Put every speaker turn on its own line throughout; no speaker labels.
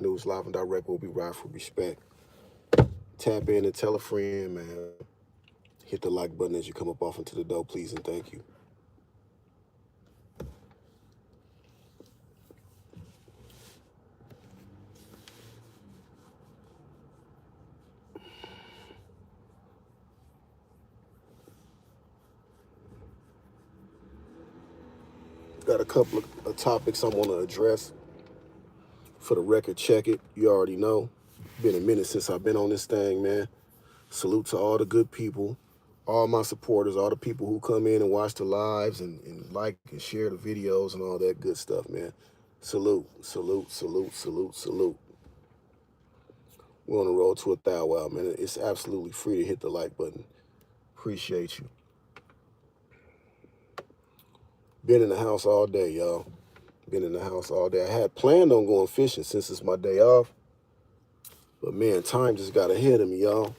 News live and direct. We'll be right for respect. Tap in and tell a friend, man. Hit the like button as you come up off into the door, please, and thank you. Got a couple of topics I want to address. For the record, check it. You already know. Been a minute since I've been on this thing, man. Salute to all the good people, all my supporters, all the people who come in and watch the lives and like and share the videos and all that good stuff, man. Salute, salute, salute, salute, salute. We're on the road to 1,000, man. It's absolutely free to hit the like button. Appreciate you. Been in the house all day, y'all. Been in the house all day. I had planned on going fishing since it's my day off. But man, time just got ahead of me, y'all.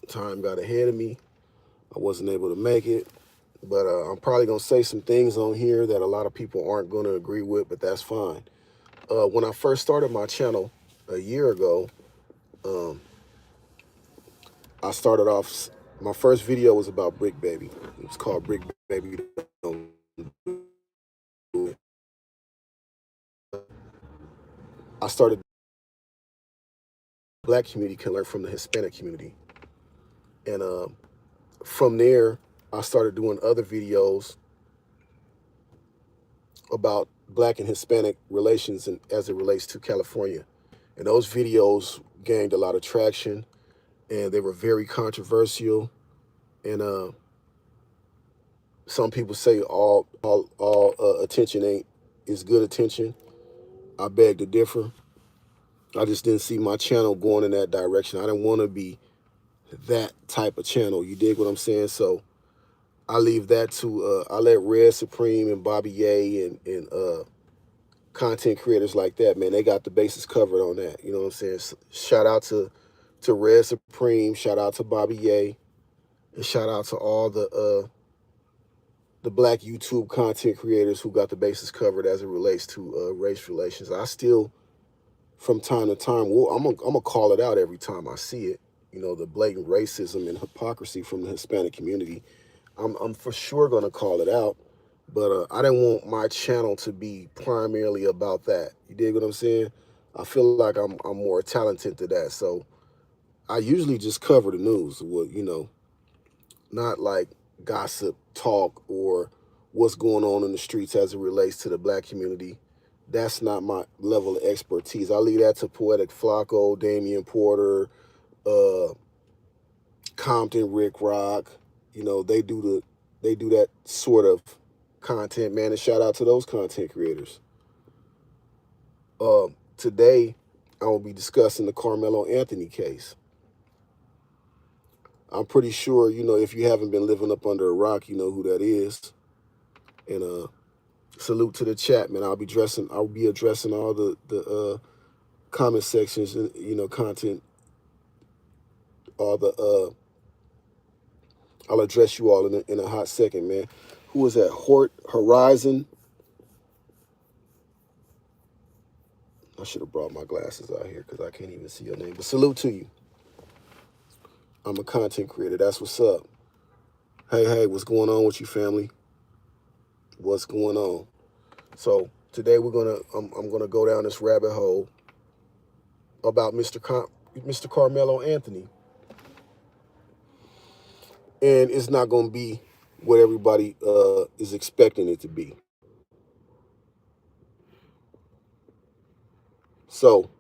Time got ahead of me. I wasn't able to make it. But I'm probably going to say some things on here that a lot of people aren't going to agree with, but that's fine. When I first started my channel a year ago, I started off, my first video was about Brick Baby. It was called Brick Baby Don't Do It. I started, Black community can learn from the Hispanic community. And from there, I started doing other videos about Black and Hispanic relations and as it relates to California. And those videos gained a lot of traction, and they were very controversial. And some people say all attention is good attention. I beg to differ. I just didn't see my channel going in that direction. I didn't want to be that type of channel. You dig what I'm saying? So I leave that to, I let Red Supreme and Bobby Ye and content creators like that, man, they got the bases covered on that. You know what I'm saying? Shout out to Red Supreme, shout out to Bobby Ye, and shout out to all the Black YouTube content creators who got the bases covered as it relates to race relations. I still, from time to time, I'm gonna call it out every time I see it. You know, the blatant racism and hypocrisy from the Hispanic community. I'm for sure gonna call it out, but I didn't want my channel to be primarily about that. You dig what I'm saying? I feel like I'm more talented to that. So I usually just cover the news, you know, not like gossip talk or what's going on in the streets as it relates to the Black community. That's not my level of expertise. I leave that to Poetic Flacco, Damian Porter, Compton, Rick Rock. You know, they do that sort of content, man, and shout out to those content creators. Today, I will be discussing the Carmelo Anthony case. I'm pretty sure, you know, if you haven't been living up under a rock, you know who that is. And salute to the chat, man. I'll be addressing all the comment sections and, you know, content, all the I'll address you all in a hot second, man. Who is that? Horizon. I should have brought my glasses out here because I can't even see your name. But salute to you. I'm a content creator. That's what's up. Hey, what's going on with you, family? What's going on? So today I'm gonna go down this rabbit hole about Mr. Carmelo Anthony, and it's not gonna be what everybody is expecting it to be. So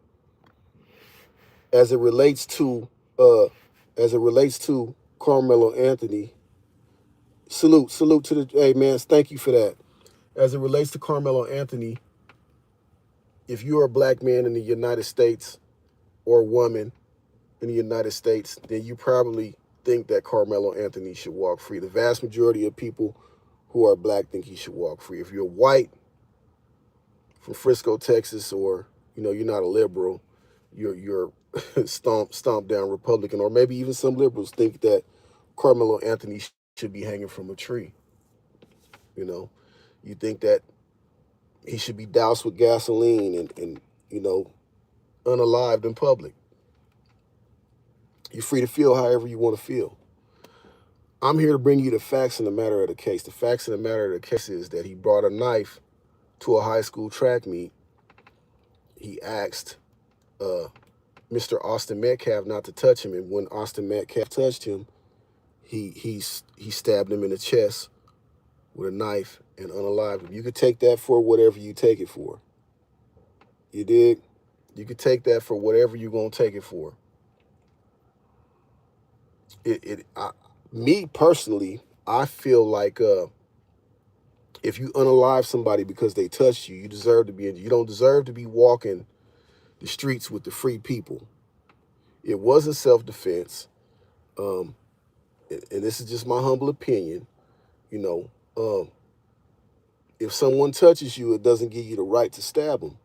as it relates to Carmelo Anthony, salute to the, hey man, thank you for that. As it relates to Carmelo Anthony, if you're a Black man in the United States or woman in the United States, then you probably think that Carmelo Anthony should walk free. The vast majority of people who are Black think he should walk free. If you're white from Frisco, Texas, or, you know, you're not a liberal, you're stomp down Republican, or maybe even some liberals think that Carmelo Anthony should be hanging from a tree. You know, you think that he should be doused with gasoline and you know, unalived in public. You're free to feel however you want to feel. I'm here to bring you the facts in the matter of the case. The facts in the matter of the case is that he brought a knife to a high school track meet. He asked Mr. Austin Metcalf not to touch him, and when Austin Metcalf touched him, he stabbed him in the chest with a knife and unalived him. You could take that for whatever you take it for. You dig? You could take that for whatever you're gonna take it for. Me personally, I feel like if you unalive somebody because they touched you, you deserve to be in. You don't deserve to be walking the streets with the free people. It wasn't self-defense, and this is just my humble opinion. You know, if someone touches you, it doesn't give you the right to stab them,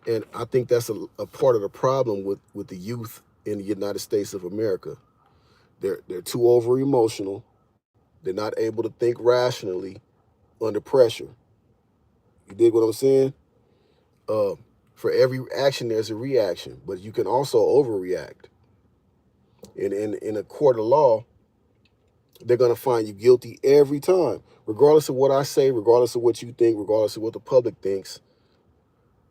and I think that's a part of the problem with the youth in the United States of America. They're too over emotional. They're not able to think rationally under pressure. You dig what I'm saying? For every action, there's a reaction, but you can also overreact. In a court of law, they're going to find you guilty every time, regardless of what I say, regardless of what you think, regardless of what the public thinks.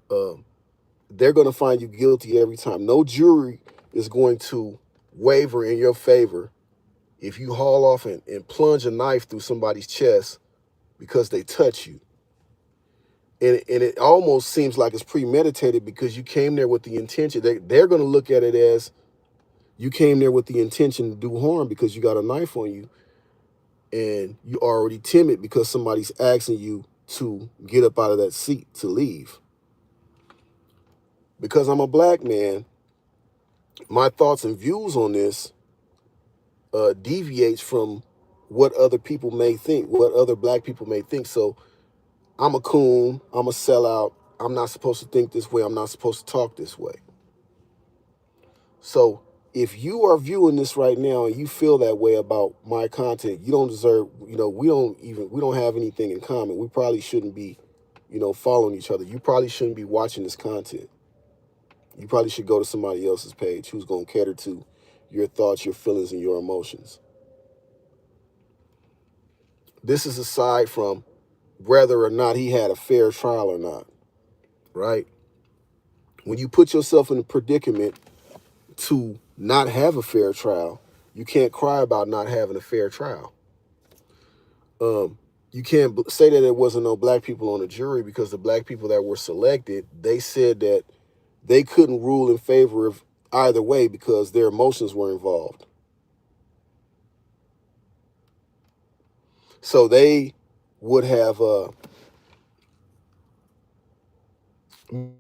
They're going to find you guilty every time. No jury is going to waver in your favor if you haul off and plunge a knife through somebody's chest because they touch you. And it almost seems like it's premeditated because you came there with the intention. They're going to look at it as you came there with the intention to do harm because you got a knife on you, and you're already timid because somebody's asking you to get up out of that seat to leave. Because I'm a black man, my thoughts and views on this deviates from what other people may think, what other black people may think. So I'm a coon, I'm a sellout, I'm not supposed to think this way, I'm not supposed to talk this way. So if you are viewing this right now and you feel that way about my content, you don't deserve, we don't have anything in common. We probably shouldn't be, following each other. You probably shouldn't be watching this content. You probably should go to somebody else's page who's going to cater to your thoughts, your feelings, and your emotions. This is aside from whether or not he had a fair trial or not, right? When you put yourself in a predicament to not have a fair trial, you can't cry about not having a fair trial. You can't say that there wasn't no black people on the jury because the black people that were selected, they said that they couldn't rule in favor of either way because their emotions were involved. So they would have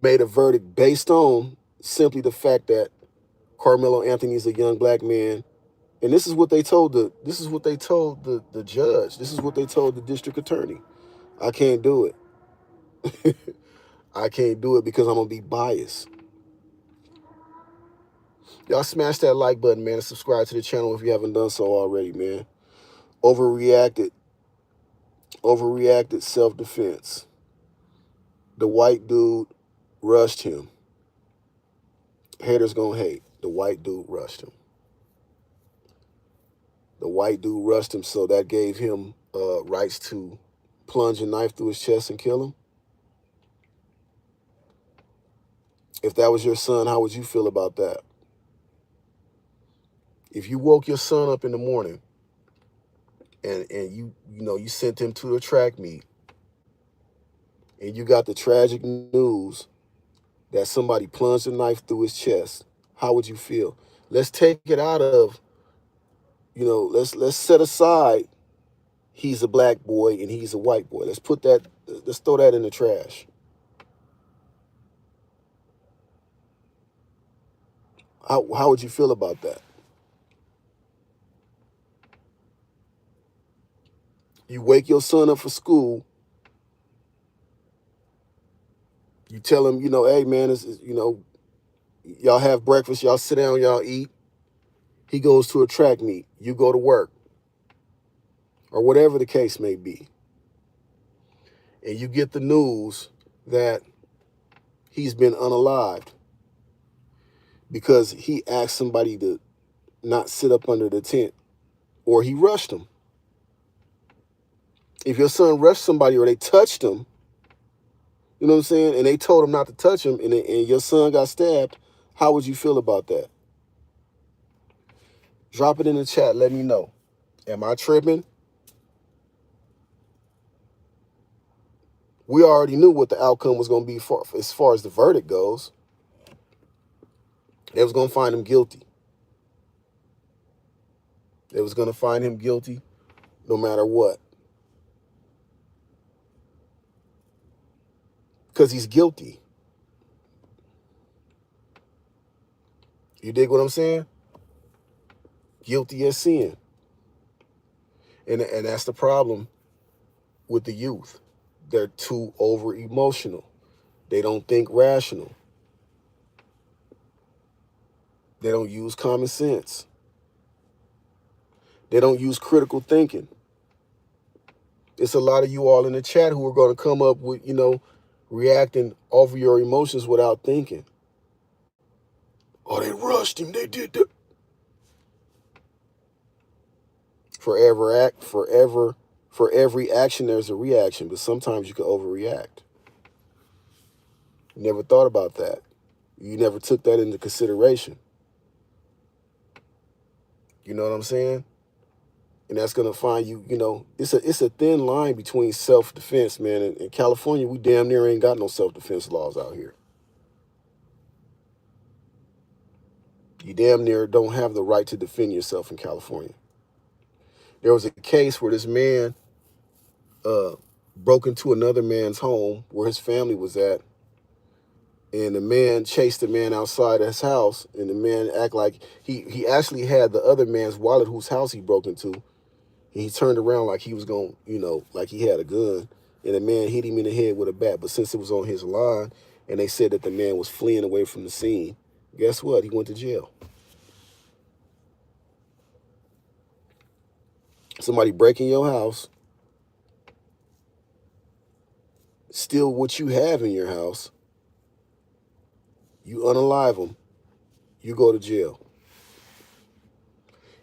made a verdict based on simply the fact that Carmelo Anthony is a young black man, and this is what they told the judge. This is what they told the district attorney. I can't do it. I can't do it because I'm gonna be biased. Y'all smash that like button, man, and subscribe to the channel if you haven't done so already, man. Overreacted, self-defense. The white dude rushed him. Haters gonna hate. The white dude rushed him. The white dude rushed him, so that gave him rights to plunge a knife through his chest and kill him. If that was your son, how would you feel about that? If you woke your son up in the morning and you sent him to a track meet and you got the tragic news that somebody plunged a knife through his chest, how would you feel? Let's take it out of, let's set aside he's a black boy and he's a white boy. Let's throw that in the trash. How would you feel about that? You wake your son up for school. You tell him, hey, man, y'all have breakfast, y'all sit down, y'all eat. He goes to a track meet. You go to work. Or whatever the case may be. And you get the news that he's been unalived. because he asked somebody to not sit up under the tent, or he rushed them. If your son rushed somebody or they touched him, you know what I'm saying, and they told him not to touch him, and your son got stabbed, how would you feel about that? Drop it in the chat. Let me know. Am I tripping? We already knew what the outcome was going to be as far as the verdict goes. They was going to find him guilty. They was going to find him guilty no matter what. Because he's guilty. You dig what I'm saying? Guilty as sin. And that's the problem with the youth. They're too over emotional. They don't think rational. They don't use common sense. They don't use critical thinking. It's a lot of you all in the chat who are going to come up with, reacting over your emotions without thinking. Oh, they rushed him. They did that. For every action, there's a reaction, but sometimes you can overreact. You never thought about that. You never took that into consideration. You know what I'm saying? And that's going to find you, it's a thin line between self-defense, man. In California, we damn near ain't got no self-defense laws out here. You damn near don't have the right to defend yourself in California. There was a case where this man broke into another man's home where his family was at, and the man chased the man outside his house, and the man act like he actually had the other man's wallet whose house he broke into, and he turned around like he was going, like he had a gun, and the man hit him in the head with a bat. But since it was on his line, and they said that the man was fleeing away from the scene, guess what? He went to jail. Somebody breaking your house, steal what you have in your house, you unalive them, you go to jail.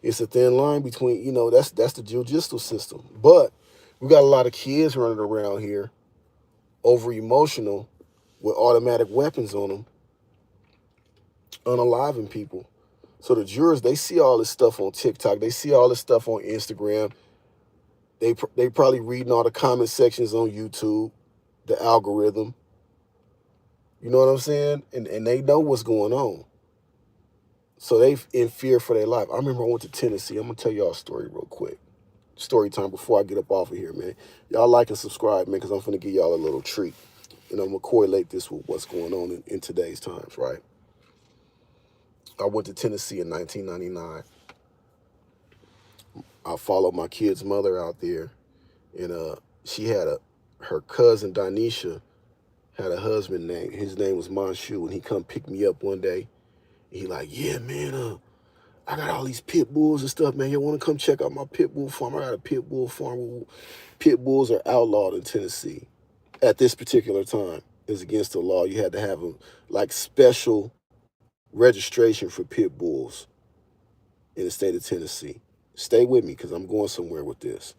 It's a thin line between, that's the judicial system. But we got a lot of kids running around here over emotional with automatic weapons on them, unaliving people. So the jurors, they see all this stuff on TikTok. They see all this stuff on Instagram. They probably reading all the comment sections on YouTube, the algorithm. You know what I'm saying? And they know what's going on. So they in fear for their life. I remember I went to Tennessee. I'm going to tell y'all a story real quick. Story time before I get up off of here, man. Y'all like and subscribe, man, because I'm going to give y'all a little treat. And I'm going to correlate this with what's going on in today's times, right? I went to Tennessee in 1999. I followed my kid's mother out there, and she had her cousin Donisha had a husband named, his name was Monshu, and he come pick me up one day. He like, yeah, man, I got all these pit bulls and stuff, man. You want to come check out my pit bull farm? I got a pit bull farm. Pit bulls are outlawed in Tennessee at this particular time. It's against the law. You had to have a special registration for pit bulls in the state of Tennessee. Stay with me because I'm going somewhere with this.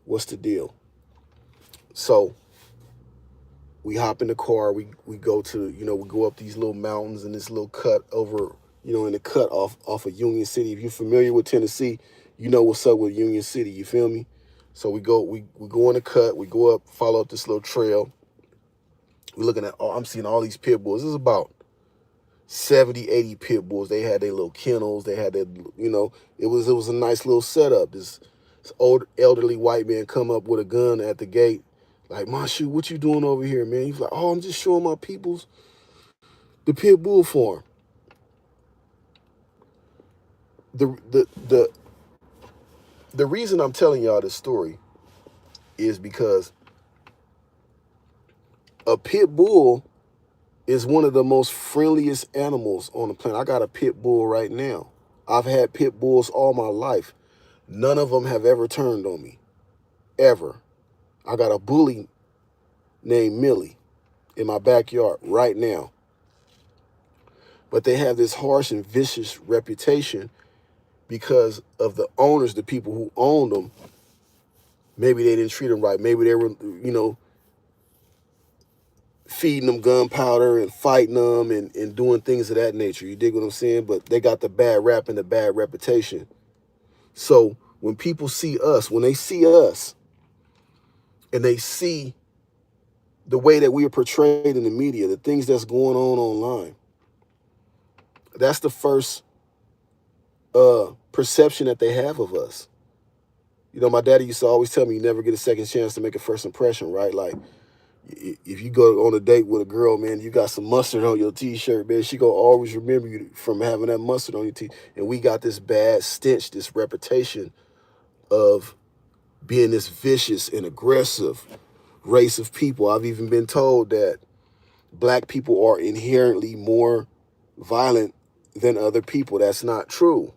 What's the deal? So we hop in the car. We go to, we go up these little mountains in this little cut over, in the cut off of Union City. If you're familiar with Tennessee, you know what's up with Union City. You feel me? So we go in the cut. We go up, follow up this little trail. We're looking at, I'm seeing all these pit bulls. This is about 70, 80 pit bulls. They had their little kennels. They had their, it was a nice little setup. This old elderly white man come up with a gun at the gate. Like, Mashu, what you doing over here, man? He's like, oh, I'm just showing my peoples the pit bull farm. The reason I'm telling y'all this story is because a pit bull is one of the most friendliest animals on the planet. I got a pit bull right now. I've had pit bulls all my life. None of them have ever turned on me, ever. I got a bully named Millie in my backyard right now. but they have this harsh and vicious reputation because of the owners, the people who owned them. Maybe they didn't treat them right. Maybe they were, you know, feeding them gunpowder and fighting them and doing things of that nature. You dig what I'm saying? But they got the bad rap and the bad reputation. So when people see us, when they see us and they see the way that we are portrayed in the media, the things that's going on online, that's the first perception that they have of us. You know, my daddy used to always tell me you never get a second chance to make a first impression, right? Like, if you go on a date with a girl, man, you got some mustard on your t-shirt, man, she gonna always remember you from having that mustard on your t. And we got this bad stench, this reputation of being this vicious and aggressive race of people. I've even been told that black people are inherently more violent than other people. That's not true.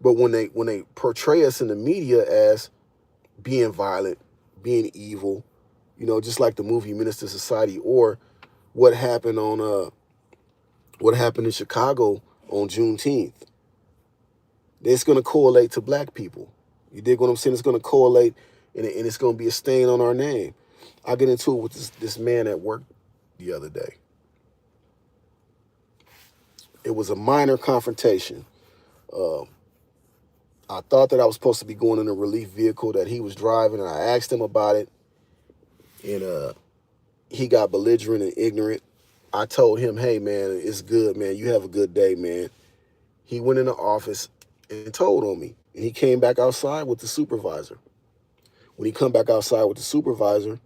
But when they portray us in the media as being violent, being evil, you know, just like the movie Minister Society, or what happened in Chicago on Juneteenth, it's going to correlate to black people. You dig what I'm saying? It's going to correlate, and it's going to be a stain on our name. I get into it with this man at work the other day. It was a minor confrontation. I thought that I was supposed to be going in a relief vehicle that he was driving, and I asked him about it, and he got belligerent and ignorant. I told him, hey, man, it's good, man. You have a good day, man. He went in the office and told on me, and he came back outside with the supervisor. When he come back outside with the supervisor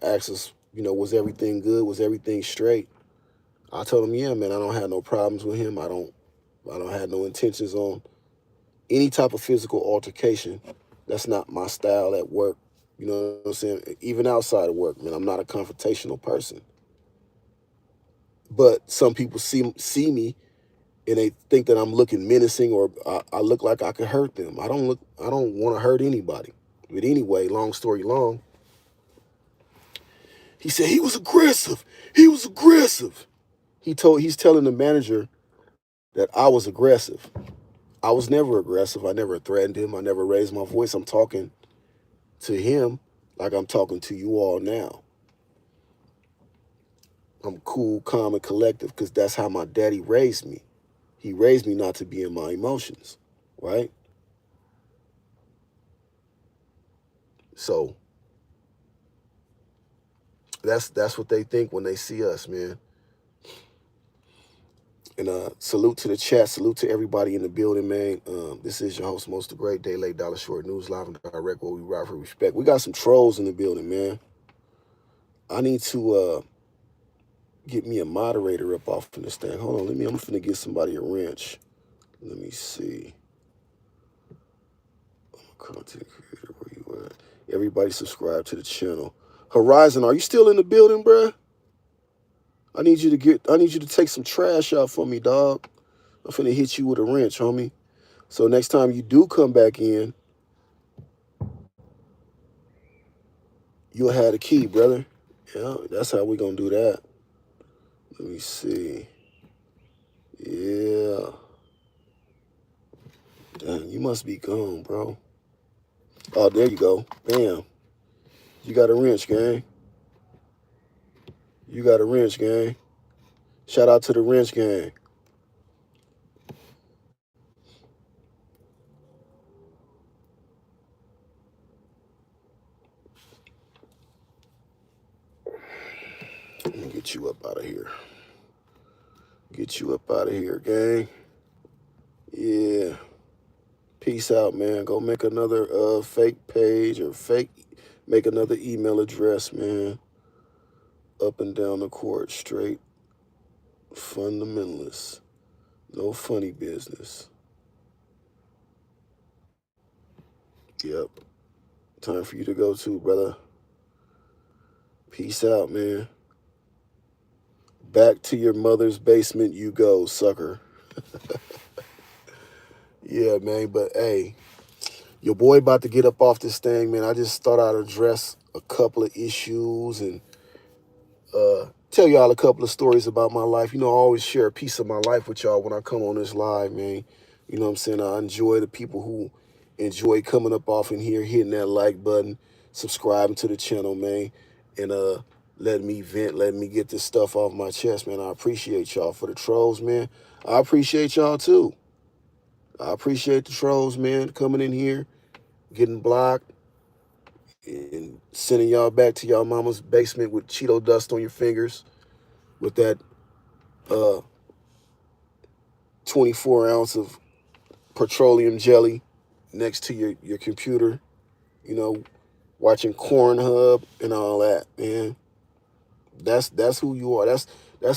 asked us, you know, was everything good? Was everything straight? I told him, yeah, man, I don't have no problems with him. I don't have no intentions on any type of physical altercation. That's not my style at work. You know what I'm saying? Even outside of work, man, I'm not a confrontational person. But some people see me and they think that I'm looking menacing, or I look like I could hurt them. I don't want to hurt anybody. But anyway, long story long, he said he was aggressive. He was aggressive. He's telling the manager that I was aggressive. I was never aggressive. I never threatened him. I never raised my voice. I'm talking to him like I'm talking to you all now. I'm cool, calm, and collective because that's how my daddy raised me. He raised me not to be in my emotions, right? So that's what they think when they see us, man. And salute to the chat. Salute to everybody in the building, man. This is your host, Most the Great, Day Late Dollar Short News, live and direct, where we ride for respect. We got some trolls in the building, man. I need to get me a moderator up off of this thing. Hold on, I'm finna get somebody a wrench. Let me see. I'm a content creator, where you at? Everybody subscribe to the channel. Horizon, are you still in the building, bruh? I need you to take some trash out for me, dog. I'm finna hit you with a wrench, homie. So next time you do come back in, you'll have the key, brother. Yeah, that's how we gonna do that. Let me see. Yeah. Damn, you must be gone, bro. Oh, there you go. Bam. You got a wrench, gang. You got a wrench, gang. Shout out to the wrench gang. Let me get you up out of here. Get you up out of here, gang. Yeah. Peace out, man. Go make another fake page or make another email address, man. Up and down the court, straight fundamentalists. No funny business. Yep. Time for you to go too, brother. Peace out, man. Back to your mother's basement you go, sucker. Yeah, man, but hey, your boy about to get up off this thing, man. I just thought I'd address a couple of issues and tell y'all a couple of stories about my life. You know, I always share a piece of my life with y'all when I come on this live, man. You know what I'm saying? I enjoy the people who enjoy coming up off in here, hitting that like button, subscribing to the channel, man, and letting me vent, letting me get this stuff off my chest, man. I appreciate y'all. For the trolls, man, I appreciate y'all too. I appreciate the trolls, man, coming in here, getting blocked, and sending y'all back to y'all mama's basement with Cheeto dust on your fingers, with that 24 ounce of petroleum jelly next to your computer, you know, watching Cornhub and all that, man. That's who you are. That's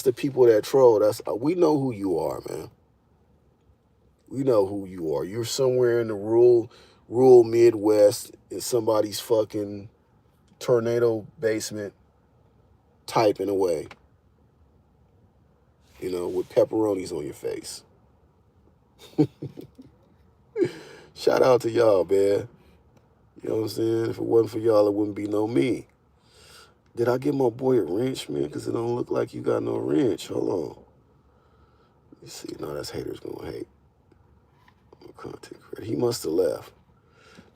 the people that troll. We know who you are, man. We know who you are. You're somewhere in the rural Midwest in somebody's fucking tornado basement typing away, you know, with pepperonis on your face. Shout out to y'all, man. You know what I'm saying? If it wasn't for y'all, it wouldn't be no me. Did I give my boy a wrench, man? Because it don't look like you got no wrench. Hold on. Let me see. No, that's haters gonna hate. Content creator. He must have left.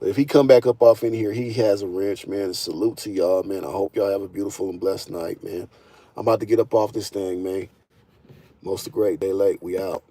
But if he come back up off in here, he has a wrench, man. And salute to y'all, man. I hope y'all have a beautiful and blessed night, man. I'm about to get up off this thing, man. Most a great day late. We out.